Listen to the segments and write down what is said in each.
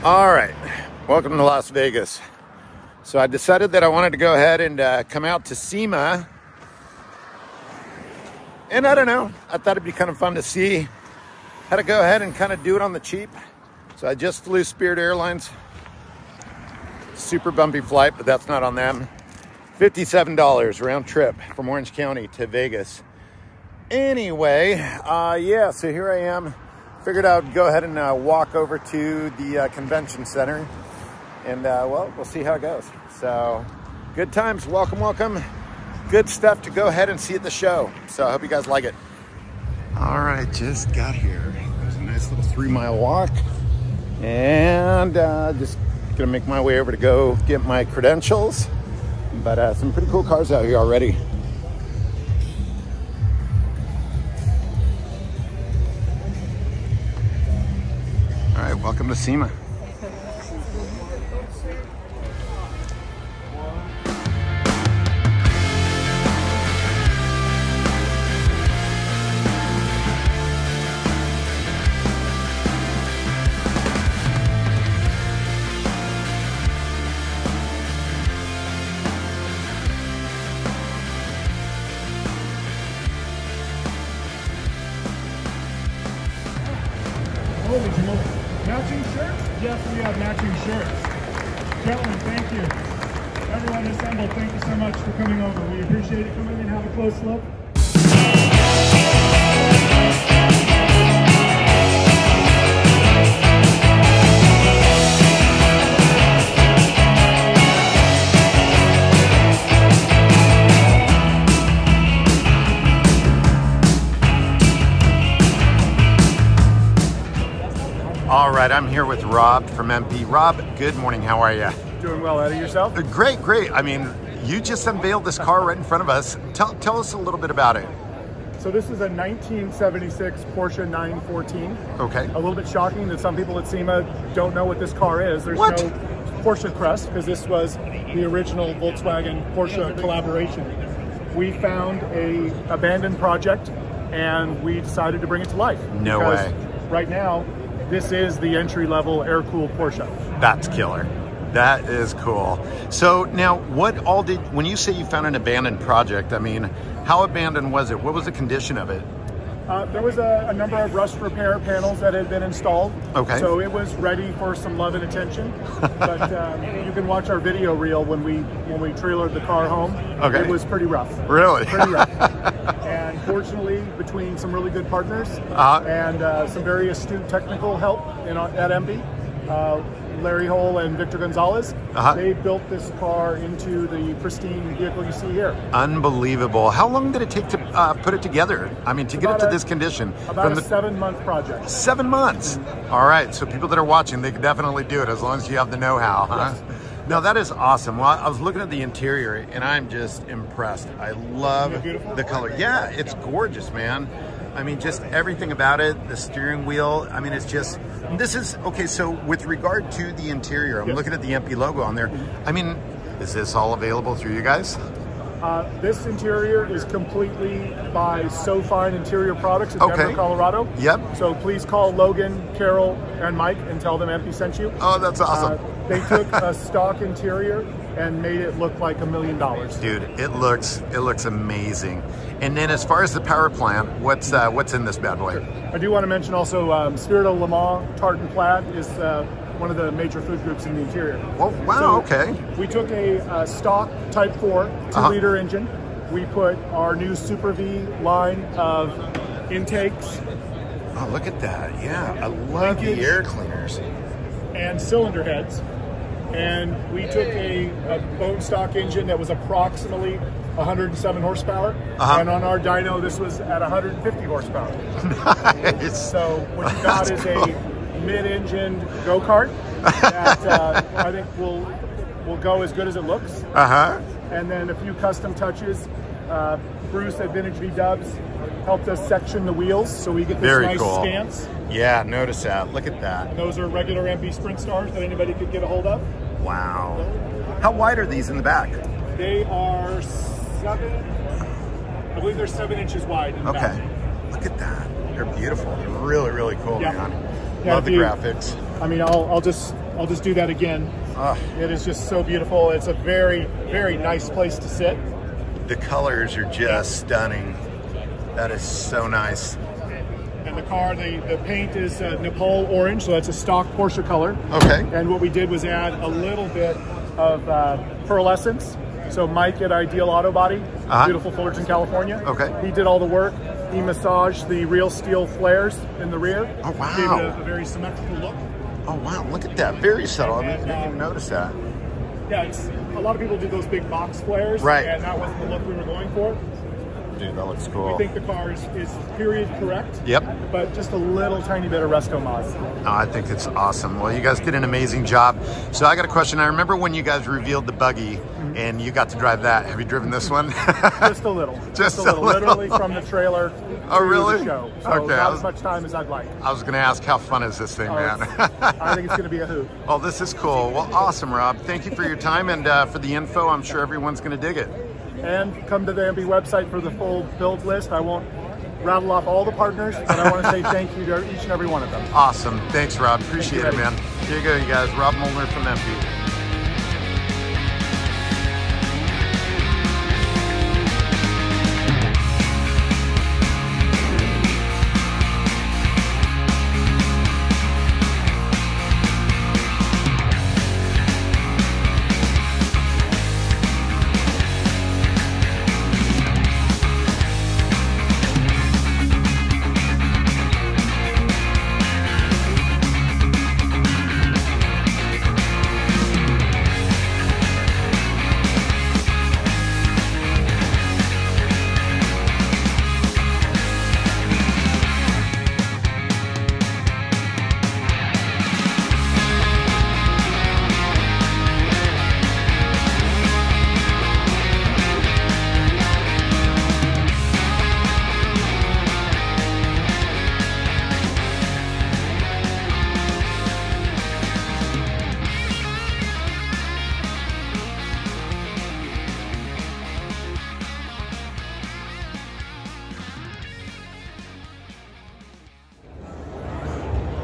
All right, welcome to Las Vegas. So I decided that I wanted to go ahead and come out to SEMA. And I don't know, I thought it'd be kind of fun to see how to go ahead and kind of do it on the cheap. So I just flew Spirit Airlines. Super bumpy flight, but that's not on them. $57 round trip from Orange County to Vegas. Anyway, yeah, so here I am. Figured I'd go ahead and walk over to the convention center. And, well, we'll see how it goes. So, good times. Welcome, welcome. Good stuff to go ahead and see at the show. So, I hope you guys like it. All right, just got here. There's a nice little 3-mile walk. And just gonna make my way over to go get my credentials. But some pretty cool cars out here already. All right, welcome to SEMA. Matching shirts? Yes, we have matching shirts. Gentlemen, thank you. Everyone assembled, thank you so much for coming over. We appreciate it. Come in and have a close look. All right, I'm here with Rob from MP. Rob, good morning. How are you? Doing well, Eddie. Yourself? Great, great. I mean, you just unveiled this car right in front of us. Tell us a little bit about it. So this is a 1976 Porsche 914. Okay. A little bit shocking that some people at SEMA don't know what this car is. There's What? no Porsche crest because this was the original Volkswagen Porsche collaboration. We found a abandoned project and we decided to bring it to life. No because way. Right now, this is the entry-level air-cooled Porsche. That's killer. That is cool. So now, when you say you found an abandoned project, I mean, how abandoned was it? What was the condition of it? There was a number of rust repair panels that had been installed. Okay. So it was ready for some love and attention. But you can watch our video reel when we trailered the car home. Okay. It was pretty rough. Really? Pretty rough. And fortunately, between some really good partners and some very astute technical help at MP, Larry Hole and Victor Gonzalez, they built this car into the pristine vehicle you see here. Unbelievable. How long did it take to put it together? I mean, to get it to this condition? About a 7-month project. 7 months. All right. So people that are watching, they can definitely do it as long as you have the know-how. Huh? Yes. No, that is awesome. Well, I was looking at the interior and I'm just impressed. I love the color. Yeah, it's gorgeous, man. I mean, just everything about it, the steering wheel. I mean, it's just, this is, okay, so with regard to the interior, I'm looking at the MP logo on there. I mean, is this all available through you guys? This interior is completely by So Fine Interior Products in Denver, Colorado. Yep. So please call Logan, Carol, and Mike and tell them MP sent you. Oh, that's awesome. They took a stock interior and made it look like $1 million. Dude, it looks amazing. And then as far as the power plant, what's in this bad boy? I do want to mention also Spirit of Le Mans Tartan Plaid is one of the major food groups in the interior. Oh, wow, so okay. We took a stock Type 4 2-liter engine. We put our new Super V line of intakes. Oh, look at that. Yeah, I love the air cleaners. And cylinder heads. And we took a bone stock engine that was approximately 107 horsepower. And on our dyno, this was at 150 horsepower. Nice. So what you got is a mid-engine go-kart that I think will go as good as it looks. And then a few custom touches. Bruce at Vintage V Dubs helped us section the wheels so we get this nice stance. Yeah, notice that. Look at that. And those are regular MP Sprint Stars that anybody could get a hold of. Wow. How wide are these in the back? They are 7, I believe they're 7 inches wide in the back. Look at that. They're beautiful. Really, really cool, man. Yeah, Love the graphics. I mean, I'll I'll just do that again. It is just so beautiful. It's a very, very nice place to sit. The colors are just stunning. That is so nice. And the car, the paint is Nepal orange, so that's a stock Porsche color. Okay. And what we did was add a little bit of pearlescence. So Mike at Ideal Auto Body, beautiful Fullerton, California. Okay. He did all the work. He massaged the real steel flares in the rear. Oh, wow. Gave it a very symmetrical look. Oh, wow. Look at that. Very subtle. I didn't even notice that. Yeah, a lot of people do those big box flares. Right. And that wasn't the look we were going for. Dude, that looks cool. We think the car is period correct. Yep. But just a little tiny bit of resto mod. No, I think it's awesome. Well, you guys did an amazing job. So I got a question. I remember when you guys revealed the buggy and you got to drive that. Have you driven this one? Just a little. Just a little. Literally from the trailer oh, really? to the show. So okay. not as much time as I'd like. I was going to ask, how fun is this thing, man? I think it's going to be a hoot. Well, this is cool. Well, awesome, Rob. Thank you for your time and for the info. I'm sure everyone's going to dig it. And come to the MB website for the full build list. I won't rattle off all the partners, but I want to say thank you to each and every one of them. Awesome. Thanks, Rob. Appreciate it, man. Here you go, you guys. Rob Molnar from MP.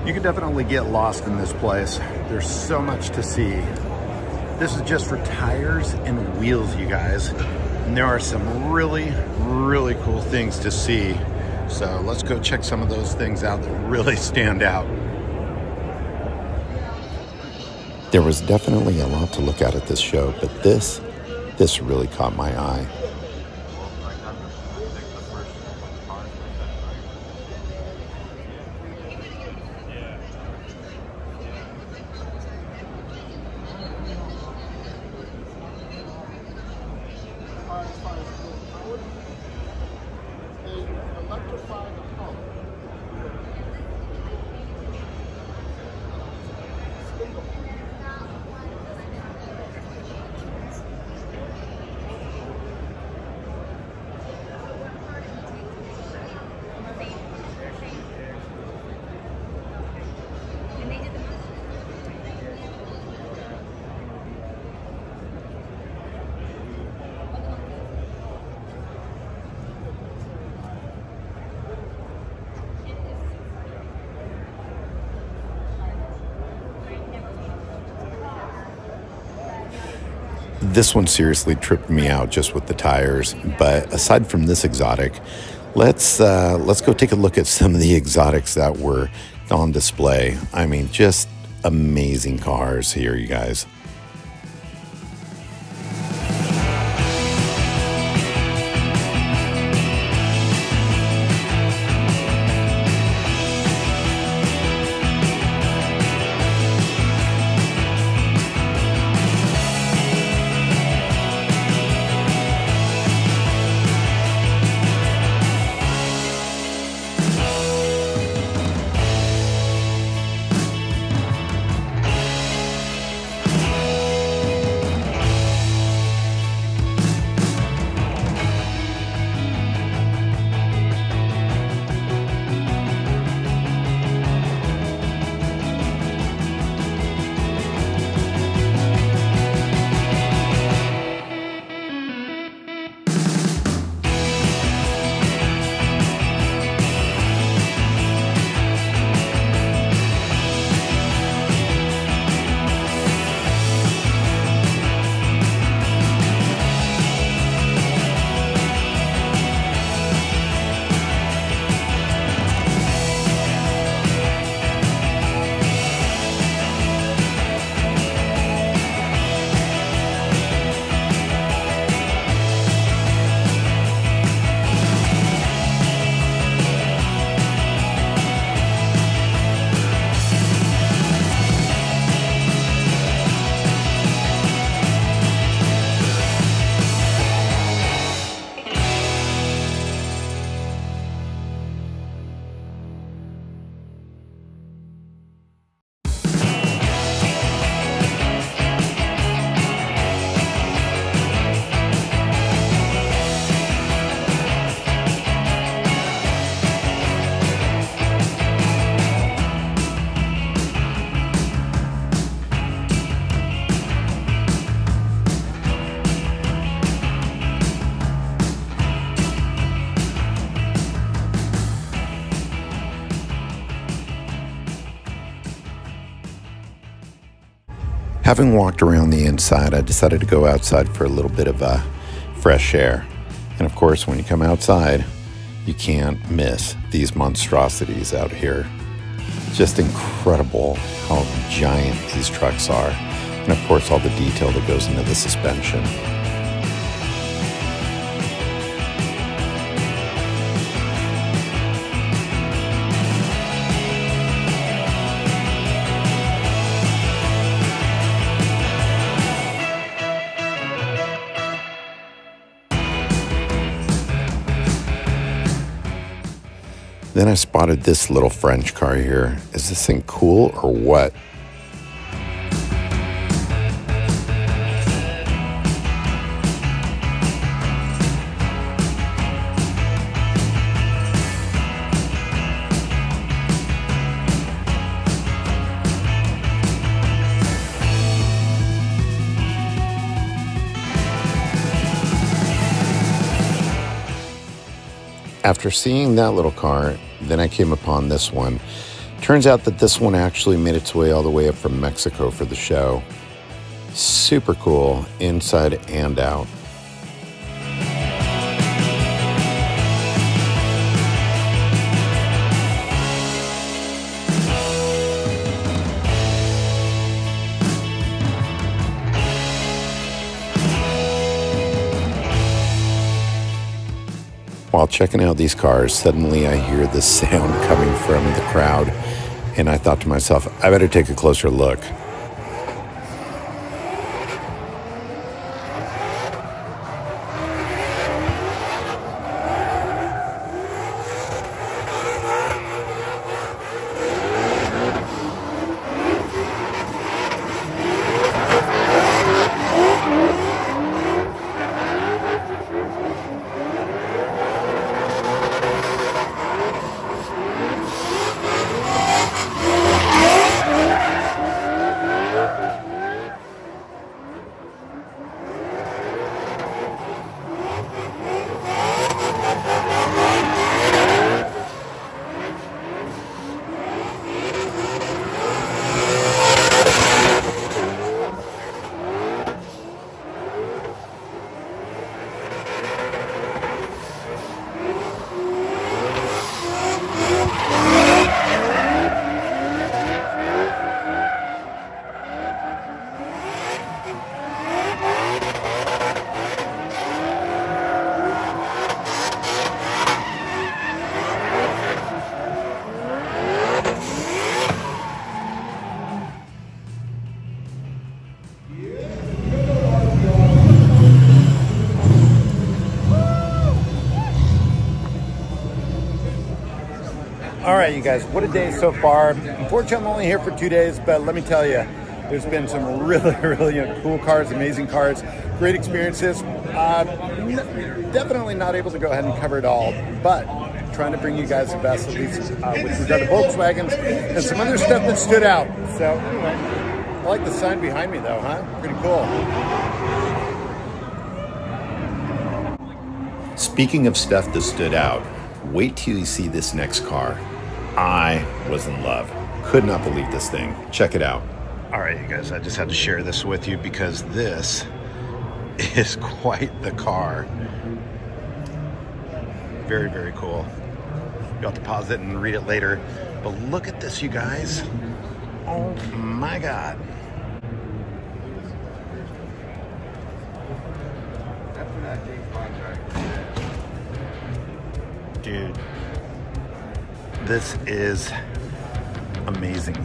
You can definitely get lost in this place. There's so much to see. This is just for tires and wheels, you guys. And there are some really, really cool things to see. So let's go check some of those things out that really stand out. There was definitely a lot to look at this show, but this really caught my eye. This one seriously tripped me out just with the tires. But aside from this exotic, let's go take a look at some of the exotics that were on display. I mean, just amazing cars here, you guys. Having walked around the inside, I decided to go outside for a little bit of fresh air. And of course, when you come outside, you can't miss these monstrosities out here. Just incredible how giant these trucks are. And of course, all the detail that goes into the suspension. Then I spotted this little French car here. Is this thing cool or what? After seeing that little car, then I came upon this one. Turns out that this one actually made its way all the way up from Mexico for the show. Super cool, inside and out. While checking out these cars, suddenly I hear this sound coming from the crowd, and I thought to myself, I better take a closer look. All right, you guys, what a day so far. Unfortunately, I'm only here for 2 days, but let me tell you, there's been some really cool cars, amazing cars, great experiences. Definitely not able to go ahead and cover it all, but trying to bring you guys the best, at least with regard to Volkswagens and some other stuff that stood out. So anyway, I like the sign behind me though, huh? Pretty cool. Speaking of stuff that stood out, wait till you see this next car. I was in love. Could not believe this thing. Check it out. All right, you guys, I just had to share this with you because this is quite the car. Very cool. You'll have to pause it and read it later. But look at this, you guys. Oh my God. Dude, this is amazing.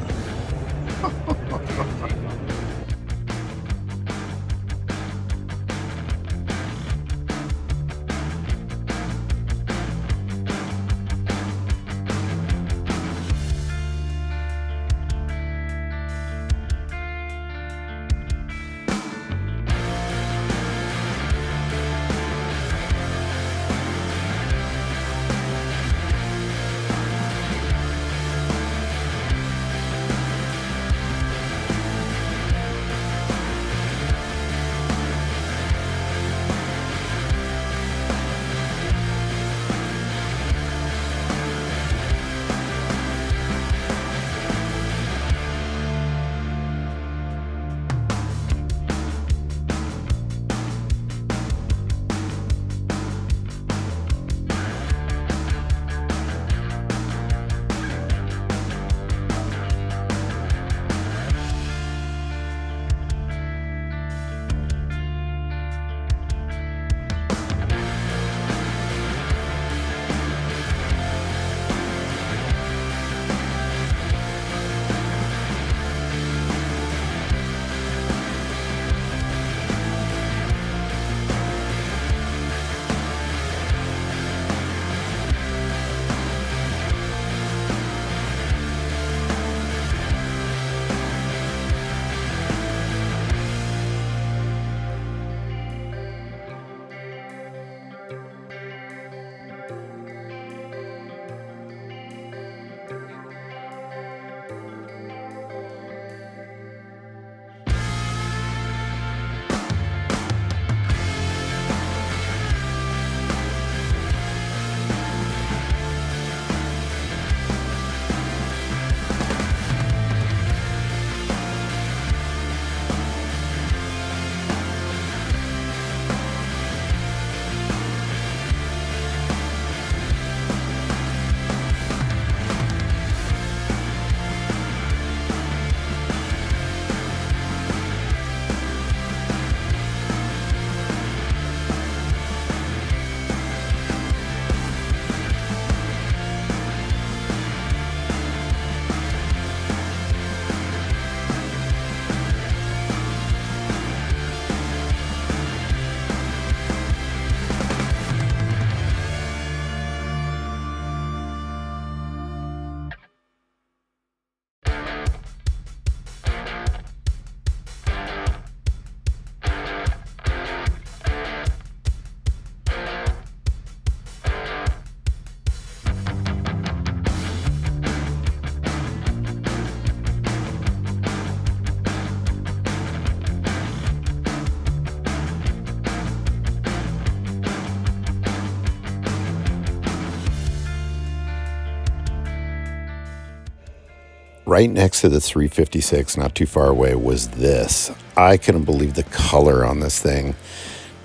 Right next to the 356, not too far away, was this. I couldn't believe the color on this thing.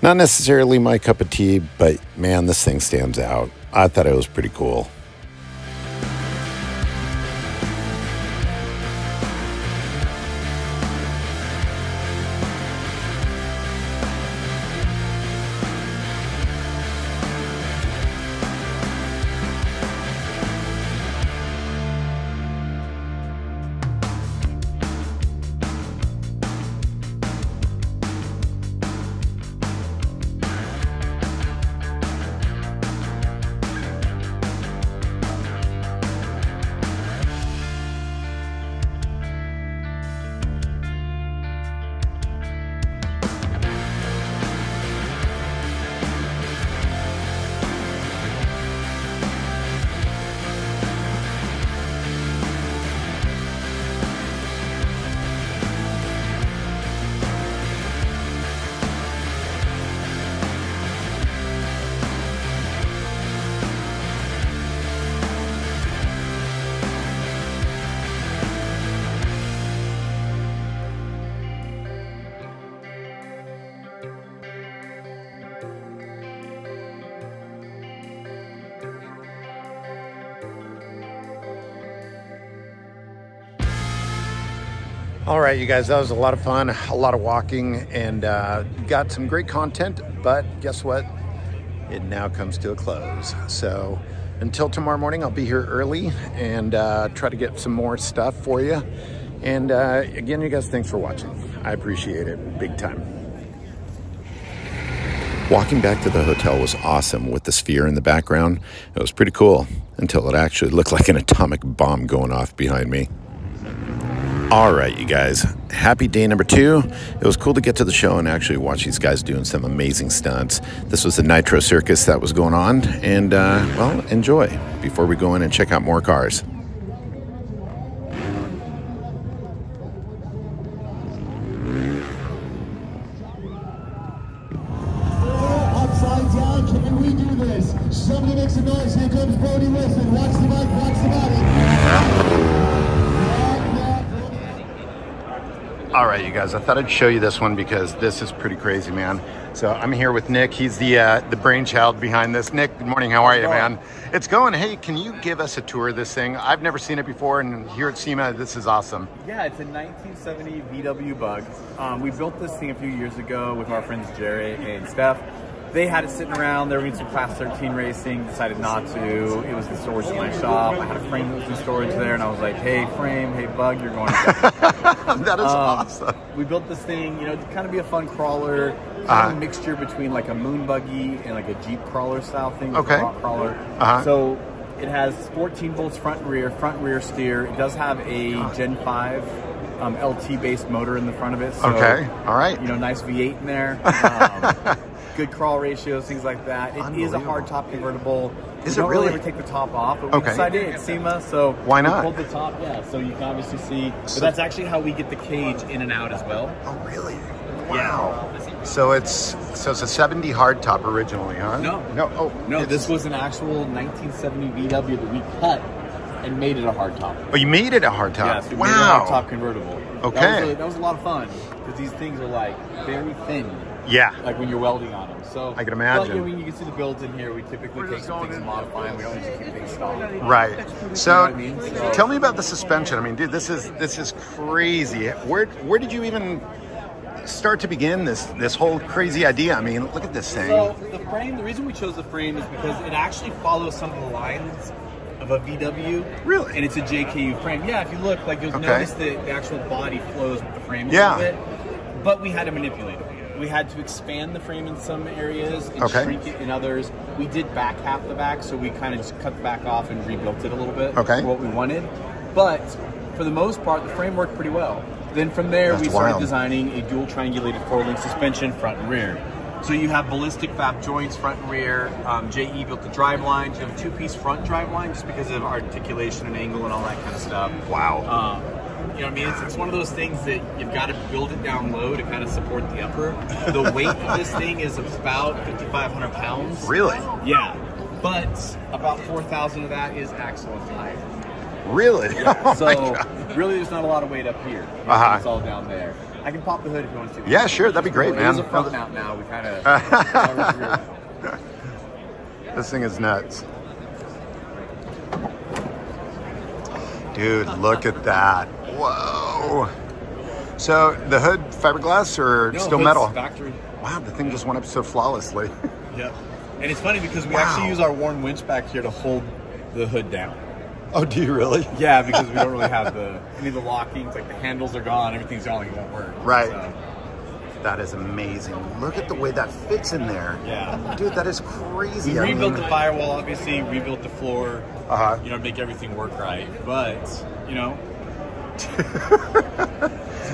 Not necessarily my cup of tea, but man, this thing stands out. I thought it was pretty cool. All right, you guys, that was a lot of fun, a lot of walking, and got some great content, but guess what? It now comes to a close. So until tomorrow morning, I'll be here early and try to get some more stuff for you. And again, you guys, thanks for watching. I appreciate it big time. Walking back to the hotel was awesome with the sphere in the background. It was pretty cool until it actually looked like an atomic bomb going off behind me. All right, you guys, happy day number 2. It was cool to get to the show and actually watch these guys doing some amazing stunts. This was the Nitro Circus that was going on, and well, enjoy before we go in and check out more cars. Upside down, can we do this? Somebody make some noise. Here comes Brody Wilson. Watch the mic, watch the body. All right, you guys, I thought I'd show you this one because this is pretty crazy, man. So I'm here with Nick. He's the brainchild behind this. Nick, good morning. How are you, man? It's going. Hey, can you give us a tour of this thing? I've never seen it before, and here at SEMA, this is awesome. Yeah, it's a 1970 VW Bug. We built this thing a few years ago with our friends Jerry and Steph. They had it sitting around. They were doing some Class 13 racing, decided not to. It was the storage in my shop. I had a frame that was in storage there, and I was like, hey, frame, hey, Bug, you're going to That is awesome. We built this thing, you know, to kind of be a fun crawler, kind of a mixture between like a moon buggy and like a Jeep crawler style thing. Okay. A rock crawler. So it has 14 volts front and rear steer. It does have a Gen 5 LT-based motor in the front of it. So, okay, all right. You know, nice V8 in there. Good crawl ratios, things like that. It is a hard top convertible. Is you it don't really? Ever take the top off, but we decided it's SEMA, so why not? We pulled the top, yeah. So you can obviously see. But that's actually how we get the cage in and out as well. Oh, really? Wow. Yeah. So it's a 70 hardtop originally, huh? No. This was an actual 1970 VW that we cut and made it a hardtop. Oh, you made it a hardtop? Yes. We wow. made it a hardtop convertible. Okay. That was a lot of fun because these things are like very thin. Yeah. Like when you're welding on them. So I can imagine. But, you can see the builds in here. We typically take some things and modify them. We don't usually keep things stock. Right. So, you know what I mean? Tell me about the suspension. I mean, dude, this is crazy. Where did you even start to begin this whole crazy idea? I mean, look at this thing. So the frame. The reason we chose the frame is because it actually follows some of the lines of a VW. Really? And it's a JKU frame. Yeah. If you look, like you'll notice the actual body flows with the frame a little bit. But we had to manipulate it. We had to expand the frame in some areas and shrink it in others. We did back half the back, so we kind of just cut the back off and rebuilt it a little bit for what we wanted. But for the most part, the frame worked pretty well. Then from there, we started designing a dual triangulated 4-link suspension front and rear. So you have ballistic fab joints front and rear. JE built the drive lines. You have a 2-piece front drive line just because of articulation and angle and all that kind of stuff. Wow. You know what I mean? It's one of those things that you've got to build it down low to kind of support the upper. The weight of this thing is about 5,500 pounds. Really? Yeah. But about 4,000 of that is axle and tire. Really? Yeah. Oh So my God. really, there's not a lot of weight up here. It's all down there. I can pop the hood if you want to see. Yeah, sure. That'd be great, man. There's a front mount now. We kind of. This thing is nuts. Dude, look at that. Whoa. So the hood fiberglass or still metal? Factory. Wow, the thing just went up so flawlessly. Yep. And it's funny because we actually use our worn winch back here to hold the hood down. Oh, do you really? Yeah, because we don't really have the lockings, like the handles are gone, everything's gone, it won't work. Right. So. That is amazing. Look at the way that fits in there. Yeah. Dude, that is crazy. We rebuilt the firewall, obviously, rebuilt the floor, Uh-huh. you know, make everything work right. But, you know,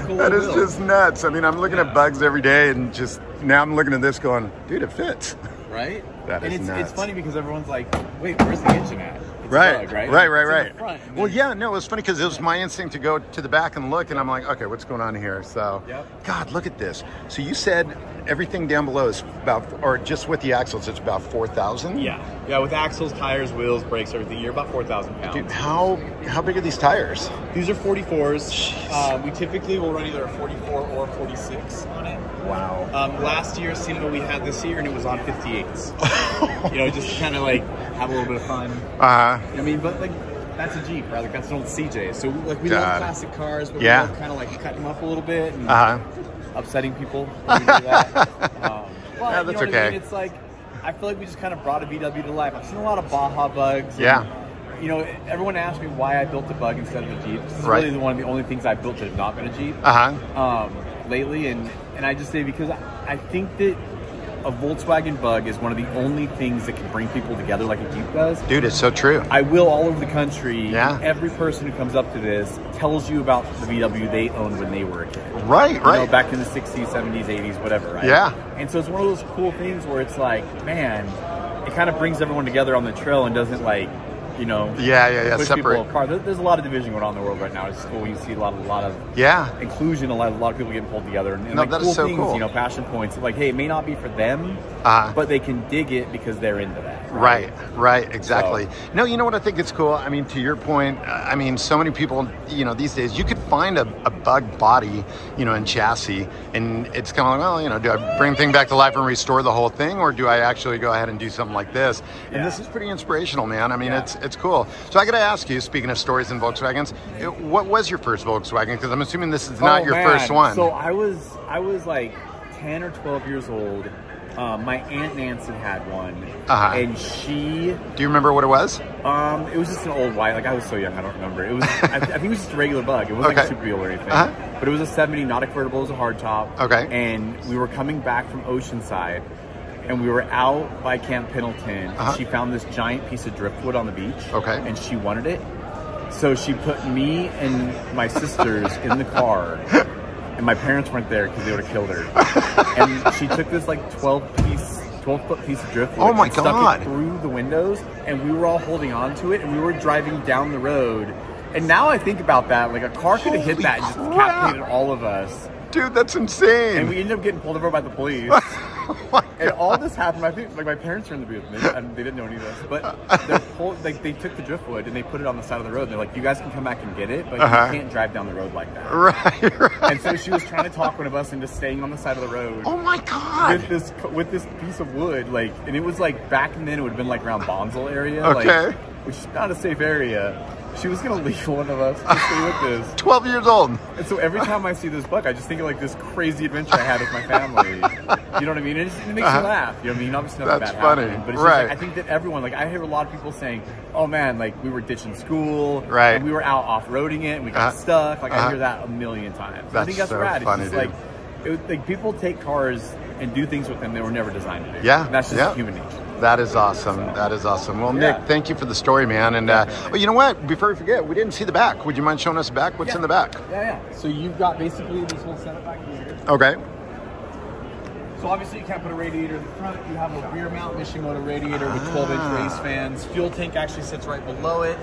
cool that is build. just nuts. I mean, I'm looking at bugs every day and just now I'm looking at this going, dude, it fits. Right? That is and nuts. it's funny because everyone's like, wait, where's the engine at? It's Right, a bug, right? right. It's in the front, and Well, then- yeah, no, it was funny because it was my instinct to go to the back and look, and I'm like, okay, what's going on here? So, Yep. God, look at this. So you said everything down below is about, or just with the axles, it's about 4,000? Yeah, with axles, tires, wheels, brakes, everything, you're about 4,000 pounds. Dude, how big are these tires? These are 44s. We typically will run either a 44 or 46 on it. Wow. Last year's SEMA we had this year, and it was on 58s. You know, just kind of like have a little bit of fun. Uh-huh. I mean, but like that's a Jeep, right? Like that's an old CJ. So like we God. love classic cars, but Yeah. we love kind of like cutting them up a little bit and Uh-huh. upsetting people when we do that. But, Yeah, you that's know what I okay. mean? It's like I feel like we just kind of brought a VW to life. I've seen a lot of Baja bugs. Yeah. And, you know, everyone asks me why I built a bug instead of a Jeep. This is Right. really one of the only things I built that have not been a Jeep Uh-huh. lately, and I just say because I think that a Volkswagen bug is one of the only things that can bring people together like a Jeep does. Dude, it's so true. I will all over the country. Yeah. Every person who comes up to this tells you about the VW they owned when they were a kid. Right, You know, right. back in the 60s, 70s, 80s, whatever, right? Yeah. And so it's one of those cool things where it's like, man, it kind of brings everyone together on the trail and doesn't like, you know, Yeah, push separate. people apart. There's a lot of division going on in the world right now. It's cool. You see a lot of Yeah. inclusion, a lot of people getting pulled together, and No, like that is cool so things, cool. you know, passion points. Like, hey, it may not be for them, but they can dig it because they're into that. Right, exactly. No, you know what I think is cool? I mean, to your point, I mean, so many people, you know, these days, you could find a bug body, you know, and chassis, and it's kind of like, well, you know, do I bring the thing back to life and restore the whole thing, or do I actually go ahead and do something like this? And Yeah. this is pretty inspirational, man. I mean, it's cool. So I got to ask you, speaking of stories in Volkswagens, what was your first Volkswagen? Because I'm assuming this is not your first one. So I was like 10 or 12 years old. My Aunt Nancy had one, and she. Do you remember what it was? It was just an old white. Like I was so young, I don't remember. It was. I think it was just a regular bug. It wasn't like a Super Wheel or anything. But it was a 70, not a convertible. It was a hardtop. Okay. And we were coming back from Oceanside, and we were out by Camp Pendleton. And she found this giant piece of driftwood on the beach. Okay. And she wanted it, so she put me and my sisters in the car. And my parents weren't there because they would have killed her. And she took this like 12-foot piece of driftwood. Oh my and stuck God. it through the windows, and we were all holding on to it, and we were driving down the road. And now I think about that, like a car could have hit that and just decapitated all of us. Dude, that's insane. And we ended up getting pulled over by the police. And all this happened, I think, like my parents were in the booth, and they didn't know any of this, but they took the driftwood and they put it on the side of the road. And they're like, you guys can come back and get it, but you can't drive down the road like that. Right. And so she was trying to talk one of us into staying on the side of the road. Oh my God. With this piece of wood, like, and it was like back then it would have been like around Bonsall area, Okay. like, which is not a safe area. She was gonna leave one of us to stay with this. 12 years old. And so every time I see this bug, I just think of like this crazy adventure I had with my family. You know what I mean? It makes me laugh. You know what I mean? Obviously nothing That's bad funny. happened, but it's Right. just like, I think that everyone, like I hear a lot of people saying, oh man, like we were ditching school, Right. and we were out off-roading it and we got stuck. Like I hear that a million times. I think that's so rad. funny, It's just dude. like people take cars and do things with them they were never designed to do. Yeah, And that's just yeah. human nature. That is awesome. That is awesome. Well, Yeah. Nick, thank you for the story, man. And well, you know what? Before we forget, we didn't see the back. Would you mind showing us the back? What's in the back? Yeah. So you've got basically this whole setup back here. Okay. So obviously you can't put a radiator in the front. You have a rear mount Mishimoto radiator with 12-inch race fans. Fuel tank actually sits right below it.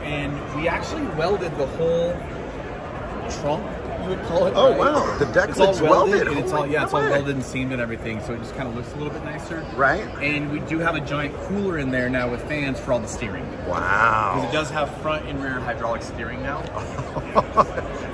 And we actually welded the whole trunk you would call it. Oh, right? wow. The deck it's all looks welded, welded. and it's all, yeah, it's all No way. welded and seamed and everything, so it just kind of looks a little bit nicer. Right. And we do have a giant cooler in there now with fans for all the steering. Wow. Because it does have front and rear hydraulic steering now.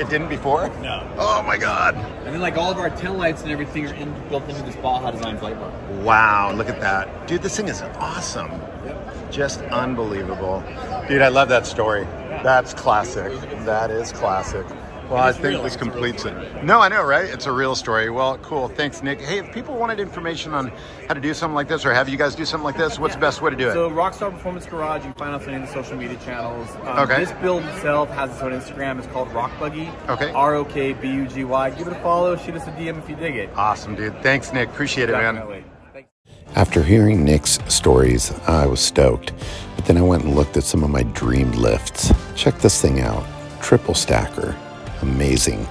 It didn't before? No. Oh my God. And then like all of our tail lights and everything are built into this Baja Design light bar. Wow, look at that. Dude, this thing is awesome. Yep. Just unbelievable. Dude, I love that story. That's classic. That is classic. Well, I think this completes it. No, I know, right? It's a real story. Well, cool. Thanks, Nick. Hey, if people wanted information on how to do something like this or have you guys do something like this, what's the best way to do it? So Rockstar Performance Garage, you can find us on any of the social media channels. Okay. This build itself has its own Instagram. It's called Rock Buggy. Okay. ROKBUGY. Give it a follow. Shoot us a DM if you dig it. Awesome, dude. Thanks, Nick. Appreciate it, man. Definitely. Thanks. After hearing Nick's stories, I was stoked. But then I went and looked at some of my dream lifts. Check this thing out. Triple stacker. Amazing.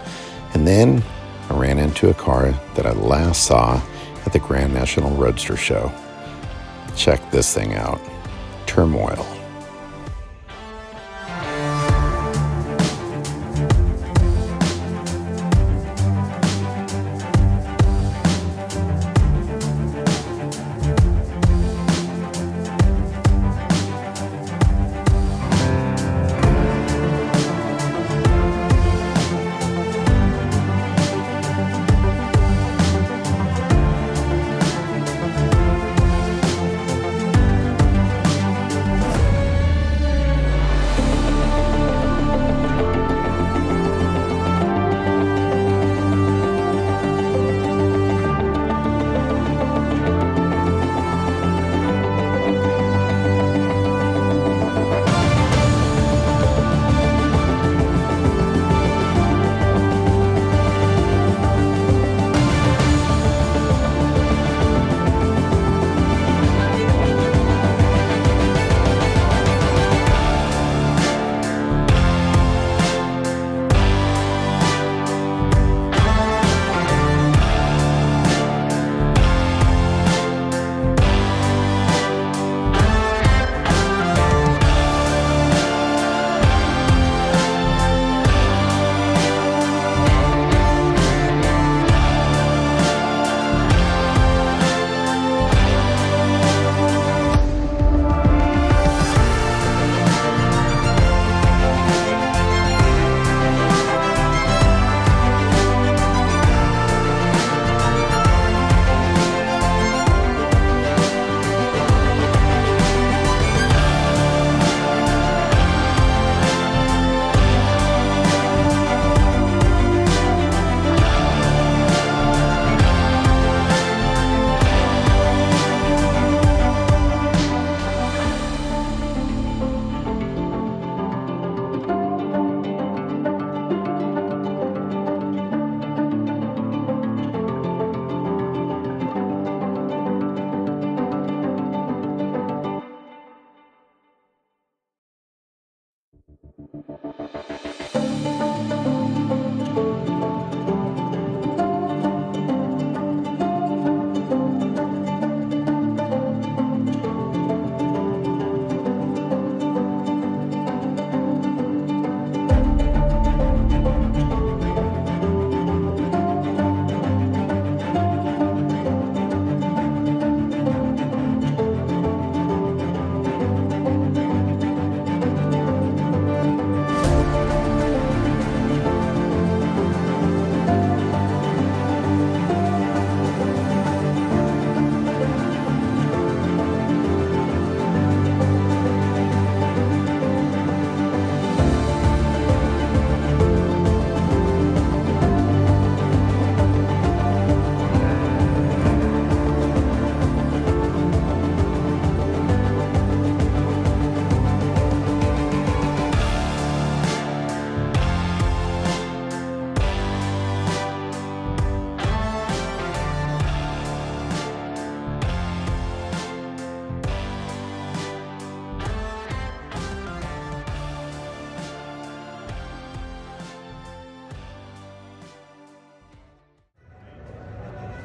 And then I ran into a car that I last saw at the Grand National Roadster Show. Check this thing out. Turmoil.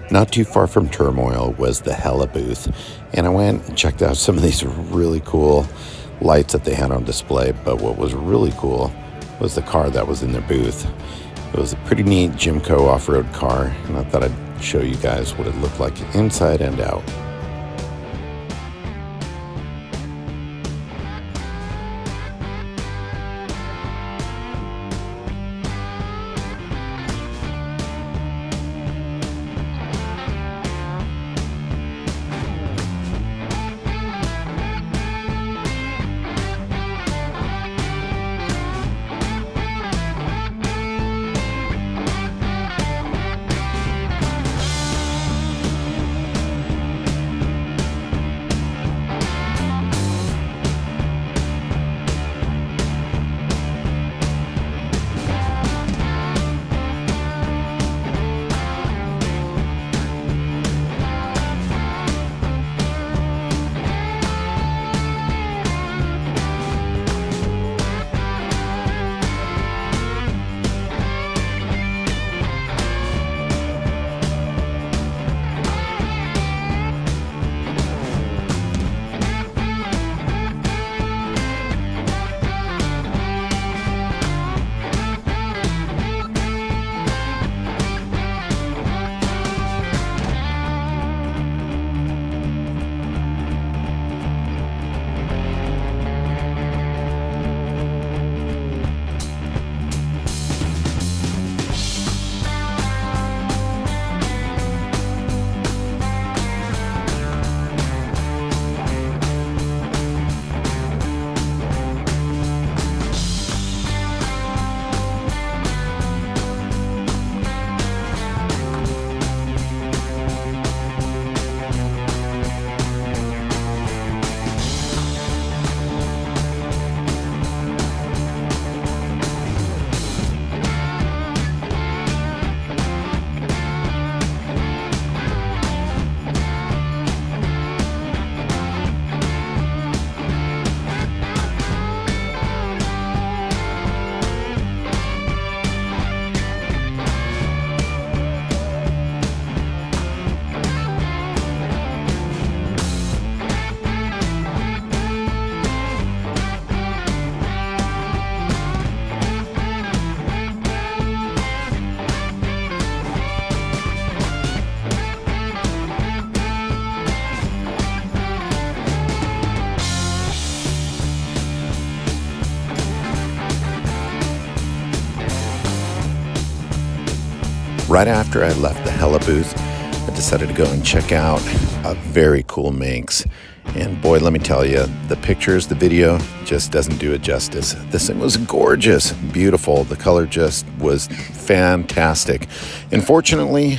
Not too far from Turmoil was the Hella booth, and I went and checked out some of these really cool lights that they had on display. But what was really cool was the car that was in their booth. It was a pretty neat Jimco off-road car, and I thought I'd show you guys what it looked like inside and out. Right after I left the Hella booth, I decided to go and check out a very cool Manx. And boy, let me tell you, the pictures, the video just doesn't do it justice. This thing was gorgeous, beautiful. The color just was fantastic. Unfortunately,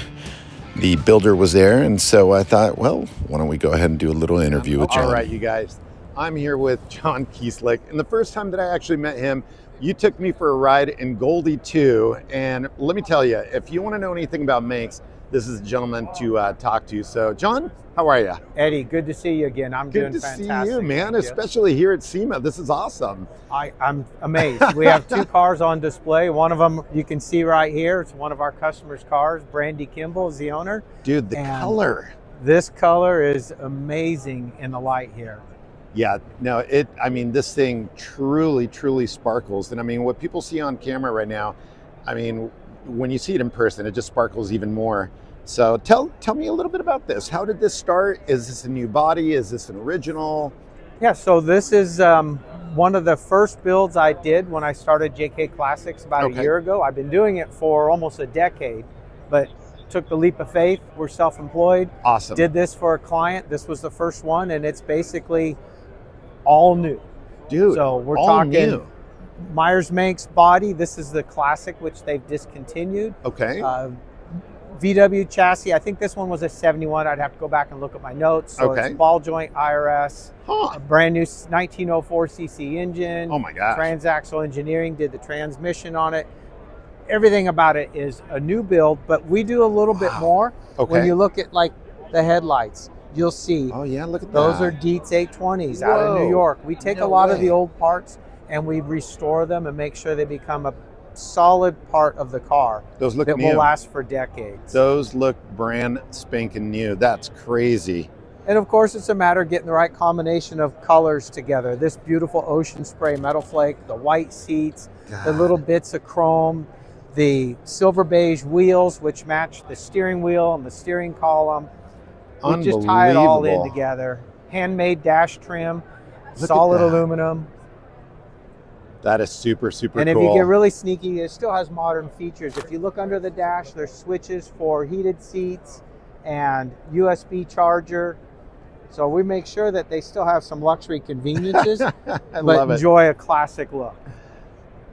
the builder was there, and so I thought, well, why don't we go ahead and do a little interview with John. All right, you guys. I'm here with John Kieslick, and the first time that I actually met him, you took me for a ride in Goldie 2, and let me tell you, if you want to know anything about Manx, this is the gentleman to talk to. So, John, how are you? Eddie, good to see you again. I'm doing fantastic. Good to see you, man, especially here at SEMA. This is awesome. I'm amazed. We have two cars on display. One of them you can see right here. It's one of our customers' cars. Brandy Kimball is the owner. Dude, the color. This color is amazing in the light here. Yeah, no, I mean, this thing truly, truly sparkles. And I mean, what people see on camera right now, I mean, when you see it in person, it just sparkles even more. So tell me a little bit about this. How did this start? Is this a new body? Is this an original? Yeah, so this is one of the first builds I did when I started JK Classics about a year ago. I've been doing it for almost a decade, but took the leap of faith. We're self-employed. Awesome. Did this for a client. This was the first one, and it's basically all new. Dude, so we're all talking new. Myers Manx body. This is the classic, which they've discontinued. Okay. VW chassis. I think this one was a 71. I'd have to go back and look at my notes. So it's ball joint IRS. A brand new 1904 cc engine. Oh my gosh. Transaxle engineering did the transmission on it. Everything about it is a new build, but we do a little bit more. When you look at like the headlights, you'll see. Oh yeah, look at those that. are Dietz 820s out of New York. We take a lot of the old parts and we restore them and make sure they become a solid part of the car. Those look that new. will last for decades. Those look brand spanking new. That's crazy. And of course, it's a matter of getting the right combination of colors together. This beautiful ocean spray metal flake, the white seats, the little bits of chrome, The silver beige wheels, which match the steering wheel and the steering column. We just tie it all in together. Handmade dash trim, solid aluminum. That is super, super cool. And if you get really sneaky, it still has modern features. If you look under the dash, there's switches for heated seats and USB charger. So we make sure that they still have some luxury conveniences, but enjoy a classic look.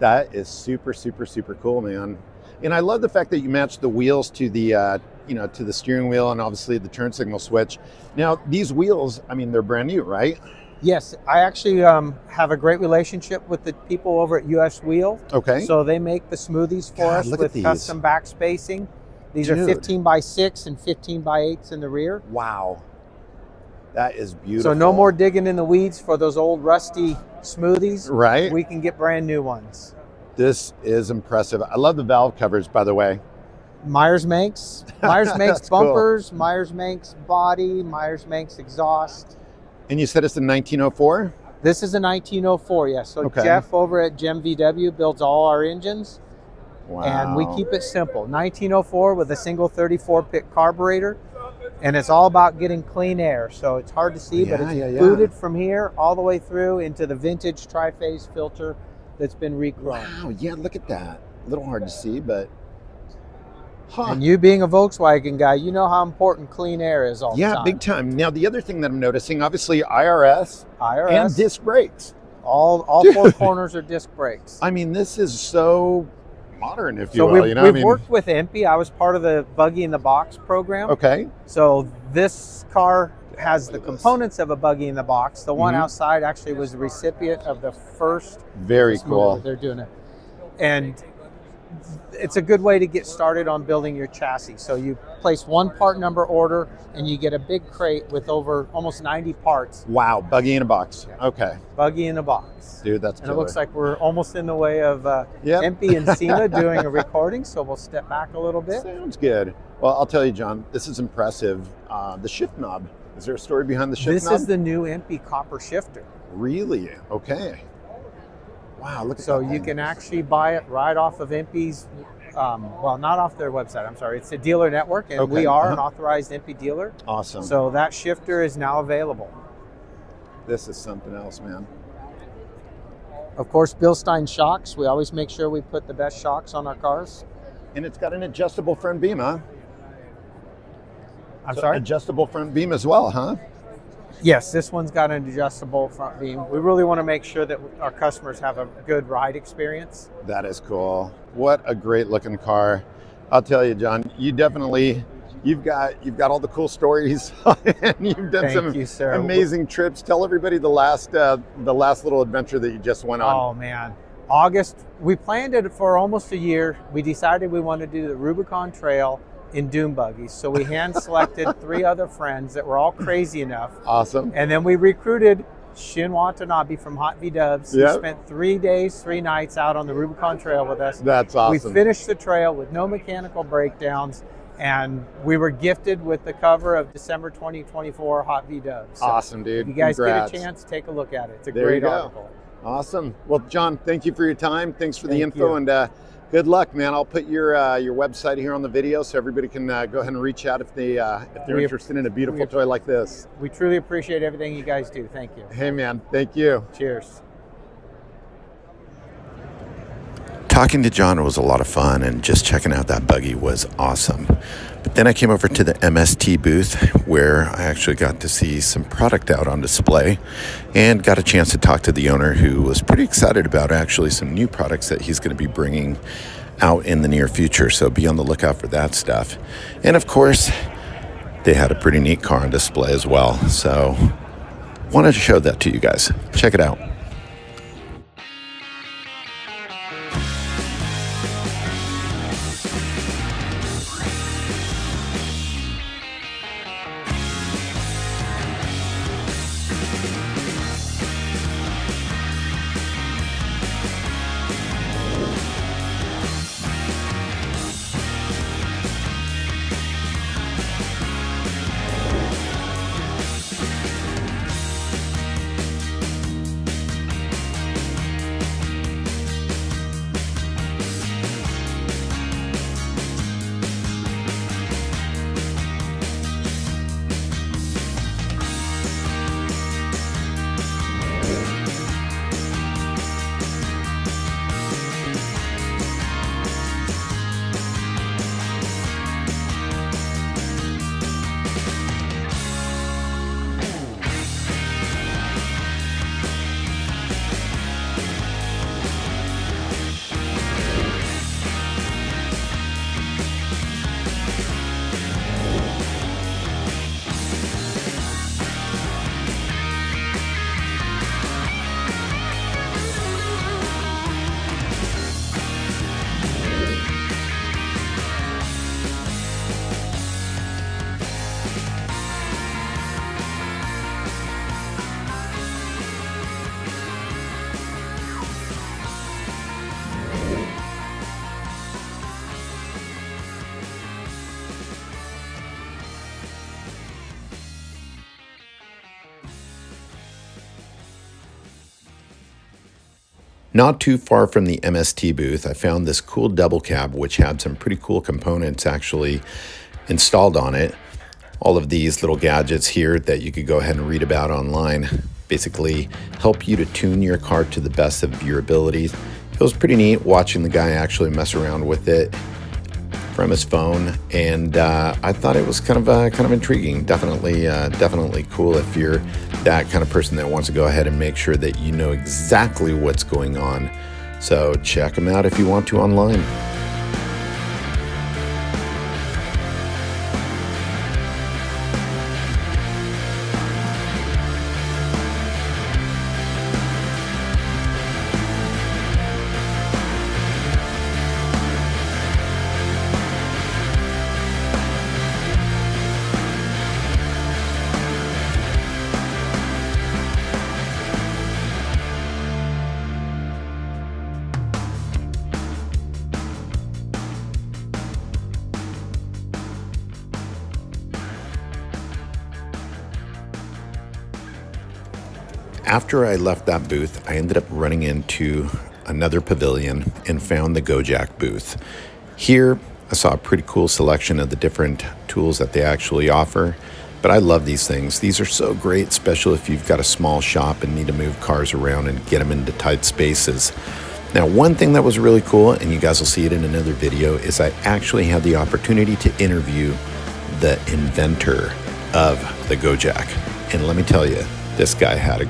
That is super, super, super cool, man. And I love the fact that you match the wheels to the, to the steering wheel and obviously the turn signal switch. Now, these wheels, I mean, they're brand new, right? Yes, I actually have a great relationship with the people over at US Wheel. Okay. So they make the smoothies for us with custom back spacing. These are 15x6 and 15x8s in the rear. Wow. That is beautiful. So no more digging in the weeds for those old rusty smoothies. Right. We can get brand new ones. This is impressive. I love the valve covers, by the way. Myers makes bumpers, cool. Myers makes body, Myers makes exhaust. And you said it's a 1904? This is a 1904, yes. So Jeff over at Gem VW builds all our engines. Wow. And we keep it simple. 1904 with a single 34-pit carburetor. And it's all about getting clean air. So it's hard to see, but it's booted from here all the way through into the vintage tri-phase filter that's been re-chromed. Wow, yeah, look at that. A little hard to see, but... Huh. And you being a Volkswagen guy, you know how important clean air is all the time. Yeah, big time. Now, the other thing that I'm noticing, obviously, IRS. And disc brakes. All four corners are disc brakes. I mean, this is so modern, if you will. We've worked with EMPI. I was part of the Buggy in the Box program. Okay. So this car has the components of a Buggy in the Box. The one outside actually was the recipient of the first. Very cool. They're doing it. And it's a good way to get started on building your chassis. So you place one part number order and you get a big crate with over almost 90 parts. Wow, Buggy in a Box. Okay. Buggy in a Box. Dude, that's killer. And it looks like we're almost in the way of EMPI and SEMA doing a recording, so we'll step back a little bit. Sounds good. Well, I'll tell you, John, this is impressive. The shift knob. Is there a story behind the shift knob? This is the new EMPI copper shifter. Really? Okay. Wow, look at that. So you can actually buy it right off of EMPI's, well, not off their website, I'm sorry. It's a dealer network, and we are an authorized EMPI dealer. Awesome. So that shifter is now available. This is something else, man. Of course, Bilstein shocks. We always make sure we put the best shocks on our cars. And it's got an adjustable front beam, huh? I'm sorry? Adjustable front beam as well, huh? Yes, this one's got an adjustable front beam. We really want to make sure that our customers have a good ride experience. That is cool. What a great looking car. I'll tell you, John, you've got all the cool stories and you've done some amazing trips. Tell everybody the last little adventure that you just went on. Oh man. August, we planned it for almost a year. We decided we wanted to do the Rubicon Trail in dune buggies. So we hand selected 3 other friends that were all crazy enough. Awesome. And then we recruited Shin Watanabe from Hot V Dubs. He spent 3 days, 3 nights out on the Rubicon Trail with us. That's awesome. We finished the trail with no mechanical breakdowns, and we were gifted with the cover of December 2024 Hot V Dubs. So awesome, dude. If you guys Congrats. Get a chance, take a look at it. It's a great article. Awesome. Well, John, thank you for your time. Thanks for the info, and good luck, man. I'll put your website here on the video so everybody can go ahead and reach out if they're interested in a beautiful toy like this. We truly appreciate everything you guys do. Thank you. Hey, man. Thank you. Cheers. Talking to John was a lot of fun, and just checking out that buggy was awesome. But then I came over to the MST booth where I actually got to see some product out on display and got a chance to talk to the owner, who was pretty excited about actually some new products that he's going to be bringing out in the near future. So be on the lookout for that stuff. And of course, they had a pretty neat car on display as well. So wanted to show that to you guys. Check it out. Not too far from the MST booth, I found this cool double cab, which had some pretty cool components actually installed on it. All of these little gadgets here that you could go ahead and read about online basically help you to tune your car to the best of your abilities. It was pretty neat watching the guy actually mess around with it from his phone, and I thought it was kind of intriguing. Definitely cool if you're that kind of person that wants to go ahead and make sure that you know exactly what's going on. So check them out if you want to online. After I left that booth, I ended up running into another pavilion and found the GoJack booth. Here, I saw a pretty cool selection of the different tools that they actually offer, but I love these things. These are so great, especially if you've got a small shop and need to move cars around and get them into tight spaces. Now, one thing that was really cool, and you guys will see it in another video, is I actually had the opportunity to interview the inventor of the GoJack. And let me tell you, this guy had a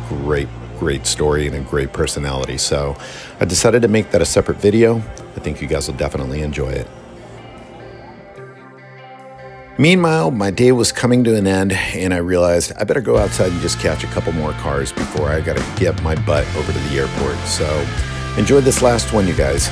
great story and a great personality. So I decided to make that a separate video. I think you guys will definitely enjoy it. Meanwhile, my day was coming to an end, and I realized I better go outside and just catch a couple more cars before I gotta get my butt over to the airport. So enjoy this last one, you guys.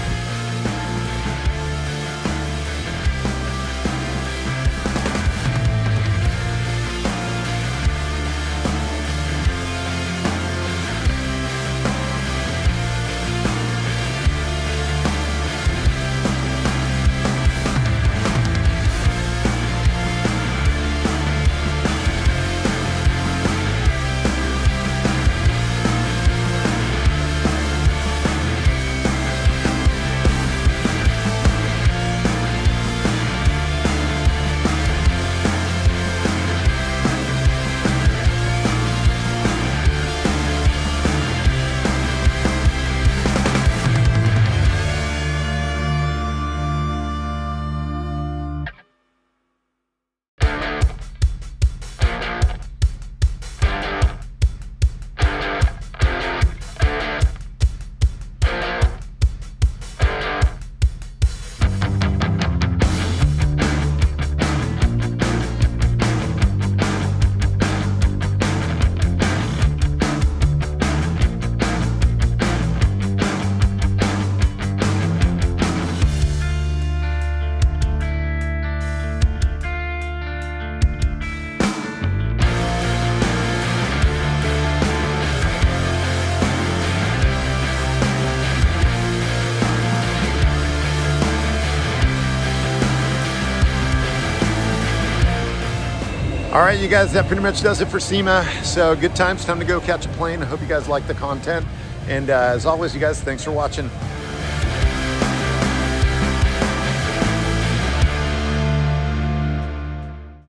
All right, you guys, that pretty much does it for SEMA. So good times, time to go catch a plane. I hope you guys like the content. And as always, you guys, thanks for watching.